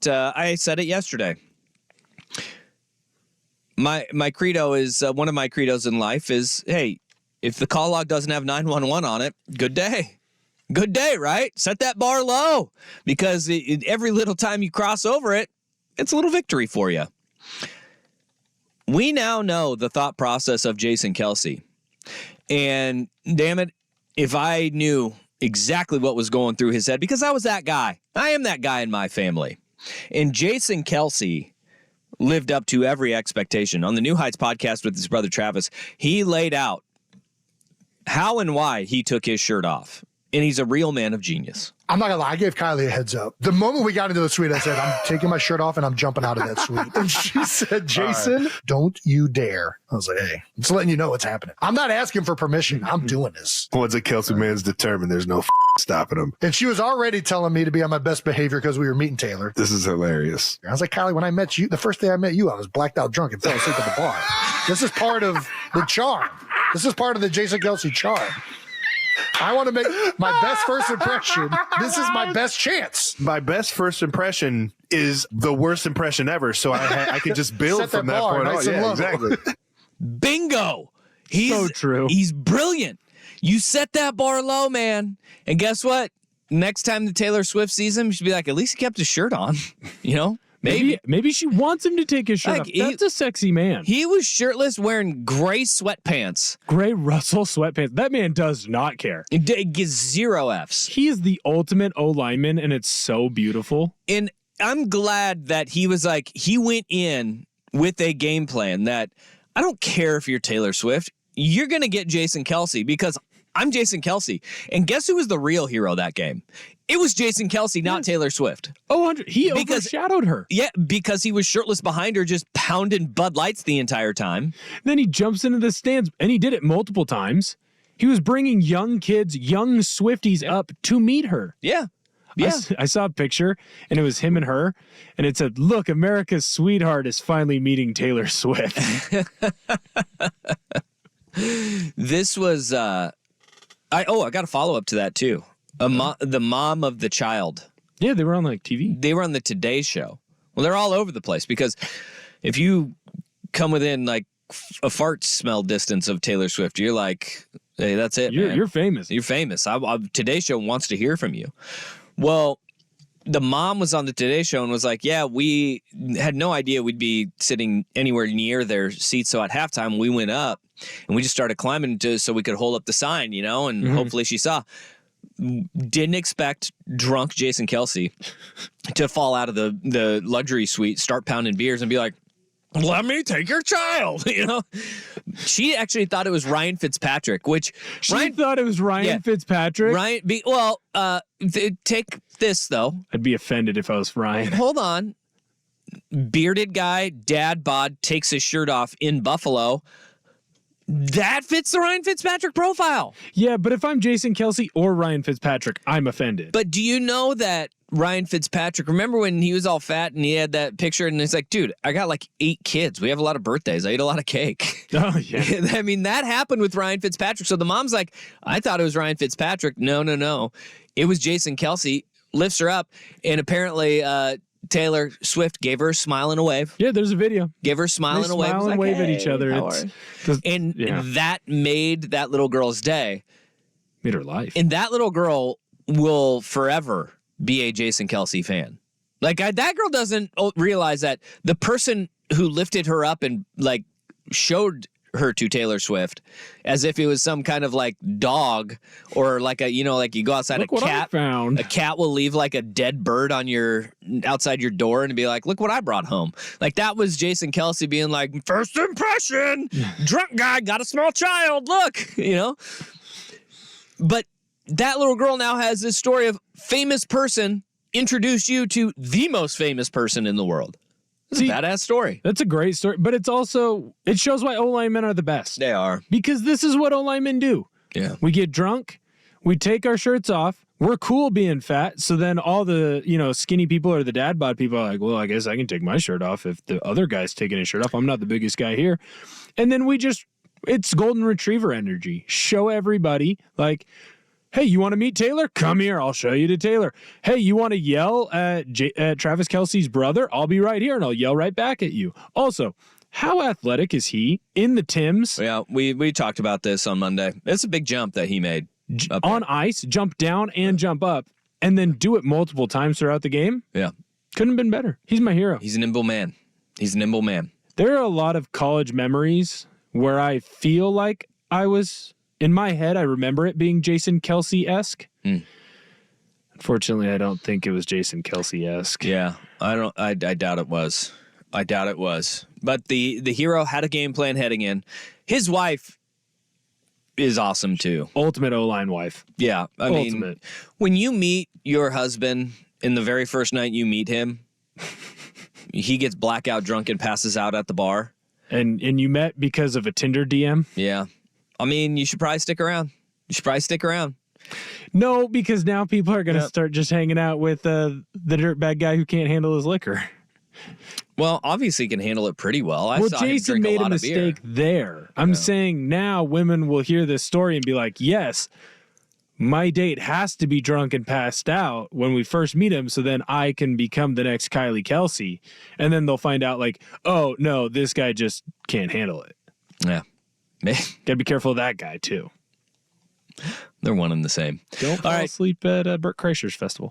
I said it yesterday. My credo is, one of my credos in life is, hey, if the call log doesn't have 911 on it, good day. Good day, right? Set that bar low, because every little time you cross over it, it's a little victory for you. We now know the thought process of Jason Kelce. And damn it, if I knew exactly what was going through his head, because I was that guy. I am that guy in my family. And Jason Kelce lived up to every expectation. On the New Heights podcast with his brother Travis, he laid out how and why he took his shirt off. And he's a real man of genius. I'm not gonna lie, I gave Kylie a heads up. The moment we got into the suite, I said, I'm taking my shirt off and I'm jumping out of that suite. And she said, Jason, don't you dare. I was like, hey, I'm just letting you know what's happening. I'm not asking for permission. I'm doing this. Once a Kelce man's determined, there's no stopping him. And she was already telling me to be on my best behavior because we were meeting Taylor. This is hilarious. I was like, Kylie, when I met you, the first day I met you, I was blacked out drunk and fell asleep at the bar. This is part of the charm. This is part of the Jason Kelce charm. I want to make my best first impression. This is my best chance. My best first impression is the worst impression ever, so I can just build from that point on. Yeah, exactly. Bingo. So true. He's brilliant. You set that bar low, man. And guess what? Next time the Taylor Swift sees him, she'll be like, at least he kept his shirt on. You know? Maybe she wants him to take his shirt off. That's a sexy man. He was shirtless wearing gray sweatpants. Gray Russell sweatpants. That man does not care. It gets 0 Fs. He is the ultimate O-lineman, and it's so beautiful. And I'm glad that he was like, he went in with a game plan that I don't care if you're Taylor Swift. You're going to get Jason Kelce because I'm Jason Kelce. And guess who was the real hero that game? It was Jason Kelce, not Taylor Swift. Oh, he overshadowed her. Yeah, because he was shirtless behind her, just pounding Bud Lights the entire time. Then he jumps into the stands, and he did it multiple times. He was bringing young kids, young Swifties up to meet her. Yeah. I saw a picture, and it was him and her, and it said, look, America's sweetheart is finally meeting Taylor Swift. This was, I got a follow-up to that, too. The mom of the child. Yeah, they were on like TV. They were on the Today Show. Well, they're all over the place because if you come within like a fart smell distance of Taylor Swift, you're like, hey, that's it, man. You're famous. You're famous. Today Show wants to hear from you. Well, the mom was on the Today Show and was like, yeah, we had no idea we'd be sitting anywhere near their seats. So at halftime, we went up and we just started climbing so we could hold up the sign, you know, and hopefully she saw. Didn't expect drunk Jason Kelce to fall out of the luxury suite, start pounding beers, and be like, let me take your child. You know, she actually thought it was Ryan Fitzpatrick, which she thought it was Ryan Fitzpatrick. Take this though. I'd be offended if I was Ryan. Hold on, bearded guy, dad bod, takes his shirt off in Buffalo. That fits the Ryan Fitzpatrick profile. Yeah, but if I'm Jason Kelce or Ryan Fitzpatrick, I'm offended. But do you know that Ryan Fitzpatrick, remember when he was all fat and he had that picture and it's like, dude, I got like 8 kids. We have a lot of birthdays. I ate a lot of cake. Oh, yeah. I mean, that happened with Ryan Fitzpatrick. So the mom's like, I thought it was Ryan Fitzpatrick. No. It was Jason Kelce. Lifts her up. And apparently, Taylor Swift gave her a smile and a wave. Yeah, there's a video. Give her a smile and a wave. Smile and wave at each other. That made that little girl's day. Made her life. And that little girl will forever be a Jason Kelce fan. Like, that girl doesn't realize that the person who lifted her up and, like, showed her to Taylor Swift as if it was some kind of like dog or like a, you know, like you go outside, look a cat will leave like a dead bird on outside your door and be like, look what I brought home. Like, that was Jason Kelce being like, first impression, drunk guy, got a small child, look, you know. But that little girl now has this story of famous person introduced you to the most famous person in the world. It's a badass story. That's a great story, but it shows why O-linemen are the best. They are. Because this is what O-linemen do. Yeah. We get drunk, we take our shirts off, we're cool being fat, so then all the, skinny people or the dad bod people are like, well, I guess I can take my shirt off if the other guy's taking his shirt off. I'm not the biggest guy here. And then it's golden retriever energy. Show everybody, like, Hey, you want to meet Taylor? Come here. I'll show you to Taylor. Hey, you want to yell at Travis Kelce's brother? I'll be right here and I'll yell right back at you. Also, how athletic is he in the Timbs? Yeah, we talked about this on Monday. It's a big jump that he made. On ice, jump down and jump up, and then do it multiple times throughout the game. Yeah. Couldn't have been better. He's my hero. He's a nimble man. There are a lot of college memories where I feel like I was, in my head, I remember it being Jason Kelce-esque. Unfortunately, I don't think it was Jason Kelce-esque. Yeah, I doubt it was. But the hero had a game plan heading in. His wife is awesome too. Ultimate O-line wife. Yeah, I mean, when you meet your husband in the very first night you meet him, he gets blackout drunk and passes out at the bar. And you met because of a Tinder DM? Yeah. I mean, you should probably stick around. No, because now people are going to start just hanging out with the dirtbag guy who can't handle his liquor. Well, obviously he can handle it pretty well. I saw Jason him drink made a beer. mistake there. I'm saying now women will hear this story and be like, yes, my date has to be drunk and passed out when we first meet him, so then I can become the next Kylie Kelce. And then they'll find out like, oh, no, this guy just can't handle it. Yeah. Gotta be careful of that guy, too. They're one and the same. Don't fall asleep at Bert Kreischer's festival.